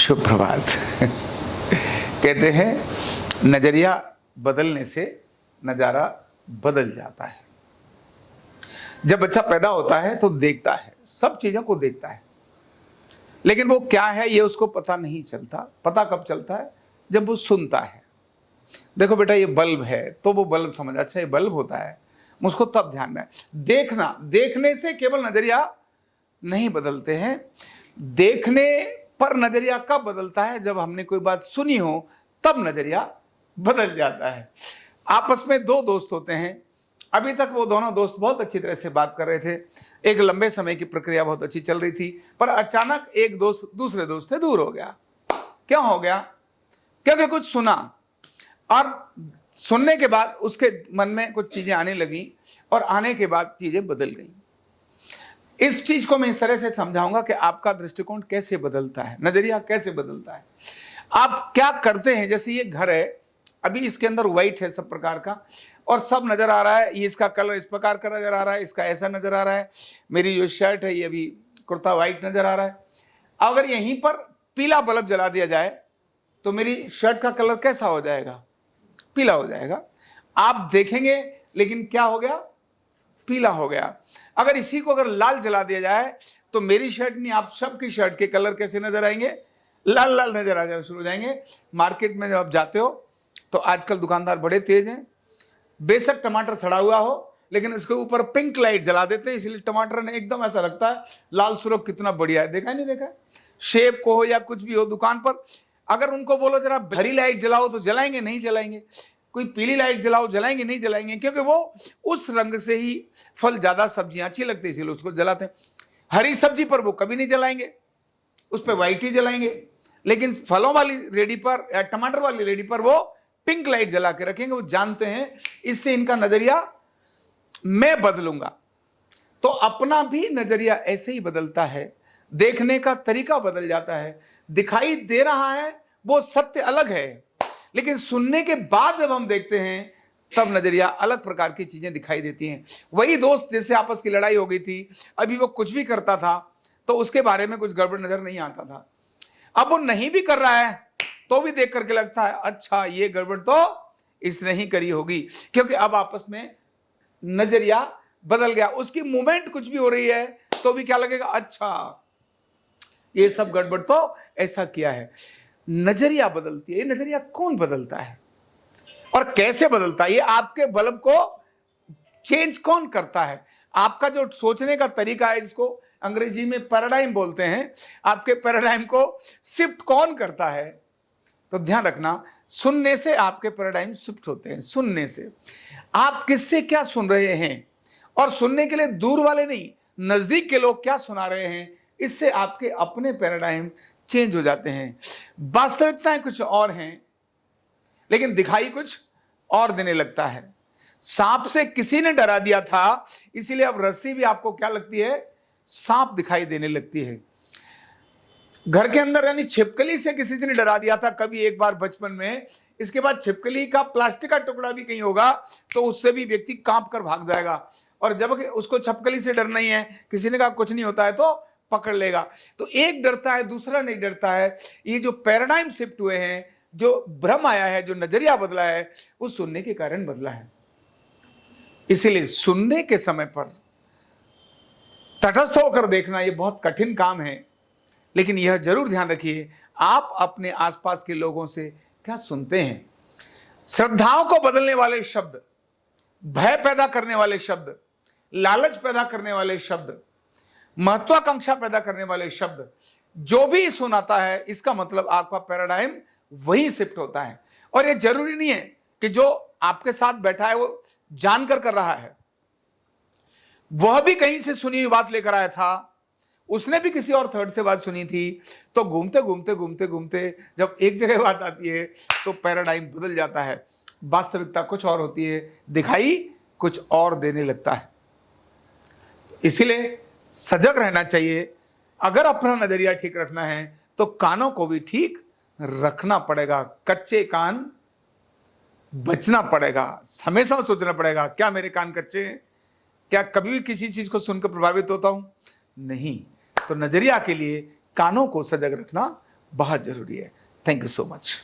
शुभ प्रभात। कहते हैं नजरिया बदलने से नजारा बदल जाता है। जब बच्चा पैदा होता है तो देखता है, सब चीजों को देखता है, लेकिन वो क्या है ये उसको पता नहीं चलता। पता कब चलता है? जब वो सुनता है। देखो बेटा ये बल्ब है, तो वो बल्ब समझ, अच्छा ये बल्ब होता है, मुझको तब ध्यान में। देखना, देखने से केवल नजरिया नहीं बदलते हैं। देखने पर नजरिया कब बदलता है? जब हमने कोई बात सुनी हो तब नजरिया बदल जाता है। आपस में दो दोस्त होते हैं, अभी तक वो दोनों दोस्त बहुत अच्छी तरह से बात कर रहे थे, एक लंबे समय की प्रक्रिया बहुत अच्छी चल रही थी, पर अचानक एक दोस्त दूसरे दोस्त से दूर हो गया। क्यों हो गया? क्योंकि कुछ सुना, और सुनने के बाद उसके मन में कुछ चीजें आने लगी, और आने के बाद चीजें बदल गई। इस चीज को मैं इस तरह से समझाऊंगा कि आपका दृष्टिकोण कैसे बदलता है, नजरिया कैसे बदलता है। आप क्या करते हैं? जैसे ये घर है, अभी इसके अंदर व्हाइट है सब प्रकार का, और सब नजर आ रहा है, ये इसका कलर इस प्रकार का नजर आ रहा है, इसका ऐसा नजर आ रहा है, मेरी जो शर्ट है ये अभी कुर्ता व्हाइट नजर आ रहा है। अगर यहीं पर पीला बल्ब जला दिया जाए तो मेरी शर्ट का कलर कैसा हो जाएगा? पीला हो जाएगा। आप देखेंगे, लेकिन क्या हो गया? पीला हो गया। अगर इसी को अगर लाल जला दिया जाए तो मेरी शर्ट नहीं, आप सबकी शर्ट के कलर कैसे नजर आएंगे? लाल लाल नजर आ जाए शुरू हो जाएंगे। मार्केट में जब आप जाते हो तो आजकल दुकानदार बड़े तेज हैं, बेशक टमाटर सड़ा हुआ हो लेकिन उसके ऊपर पिंक लाइट जला देते हैं, इसलिए टमाटर ने एकदम ऐसा लगता है लाल सुर्ख कितना बढ़िया है। देखा नहीं देखा? शेप को हो या कुछ भी हो, दुकान पर अगर उनको बोलो जरा हरी लाइट जलाओ तो जलाएंगे? नहीं जलाएंगे। कोई पीली लाइट जलाओ, जलाएंगे? नहीं जलाएंगे, क्योंकि वो उस रंग से ही फल ज्यादा, सब्जियां अच्छी लगती है इसलिए उसको जलाते हैं। हरी सब्जी पर वो कभी नहीं जलाएंगे, उस पर व्हाइट ही जलाएंगे, लेकिन फलों वाली रेडी पर या टमाटर वाली रेडी पर वो पिंक लाइट जला के रखेंगे। वो जानते हैं इससे इनका नजरिया मैं बदलूंगा। तो अपना भी नजरिया ऐसे ही बदलता है, देखने का तरीका बदल जाता है। दिखाई दे रहा है वो सत्य अलग है, लेकिन सुनने के बाद जब हम देखते हैं तब नजरिया अलग प्रकार की चीजें दिखाई देती हैं। वही दोस्त जैसे आपस की लड़ाई हो गई थी, अभी वो कुछ भी करता था तो उसके बारे में कुछ गड़बड़ नजर नहीं आता था, अब वो नहीं भी कर रहा है तो भी देख करके लगता है अच्छा ये गड़बड़ तो इसने ही करी होगी, क्योंकि अब आपस में नजरिया बदल गया। उसकी मूवमेंट कुछ भी हो रही है तो भी क्या लगेगा? अच्छा ये सब गड़बड़ तो ऐसा किया है। नजरिया बदलती है। ये नजरिया कौन बदलता है और कैसे बदलता है? ये आपके बल्ब को चेंज कौन करता है? आपका जो सोचने का तरीका है, जिसको अंग्रेजी में पैराडाइम बोलते हैं, आपके पैराडाइम को शिफ्ट कौन करता है? तो ध्यान रखना, सुनने से आपके पैराडाइम शिफ्ट होते हैं। सुनने से आप किससे क्या सुन रहे हैं, और सुनने के लिए दूर वाले नहीं, नजदीक के लोग क्या सुना रहे हैं, इससे आपके अपने पैराडाइम चेंज हो जाते हैं। वास्तविकताएं कुछ और हैं, लेकिन दिखाई कुछ और देने लगता है। सांप से किसी ने डरा दिया था, इसीलिए अब रस्सी भी आपको क्या लगती है? सांप दिखाई देने लगती है। घर के अंदर यानी छिपकली से किसी ने डरा दिया था कभी एक बार बचपन में, इसके बाद छिपकली का प्लास्टिक का टुकड़ा भी कहीं होगा तो उससे भी व्यक्ति कांप कर भाग जाएगा। और जब उसको छिपकली से डर नहीं है, किसी ने कहा कुछ नहीं होता है, तो पकड़ लेगा। तो एक डरता है, दूसरा नहीं डरता है। ये जो पैराडाइम शिफ्ट हुए हैं, जो भ्रम आया है, जो नजरिया बदला है, वो सुनने के कारण बदला है। इसीलिए सुनने के समय पर तटस्थ होकर देखना ये बहुत कठिन काम है, लेकिन यह जरूर ध्यान रखिए आप अपने आसपास के लोगों से क्या सुनते हैं। श्रद्धाओं को बदलने वाले शब्द, भय पैदा करने वाले शब्द, लालच पैदा करने वाले शब्द, महत्वाकांक्षा पैदा करने वाले शब्द, जो भी सुनाता है, इसका मतलब आपका पैराडाइम वही शिफ्ट होता है। और ये जरूरी नहीं है कि जो आपके साथ बैठा है वो जानकर कर रहा है, वह भी कहीं से सुनी हुई बात लेकर आया था, उसने भी किसी और थर्ड से बात सुनी थी, तो घूमते घूमते घूमते घूमते जब एक जगह बात आती है तो पैराडाइम बदल जाता है। वास्तविकता कुछ और होती है, दिखाई कुछ और देने लगता है। इसीलिए सजग रहना चाहिए। अगर अपना नजरिया ठीक रखना है तो कानों को भी ठीक रखना पड़ेगा। कच्चे कान बचना पड़ेगा। हमेशा सोचना पड़ेगा, क्या मेरे कान कच्चे हैं? क्या कभी भी किसी चीज को सुनकर प्रभावित होता हूं? नहीं। तो नजरिया के लिए कानों को सजग रखना बहुत ज़रूरी है। Thank you so much.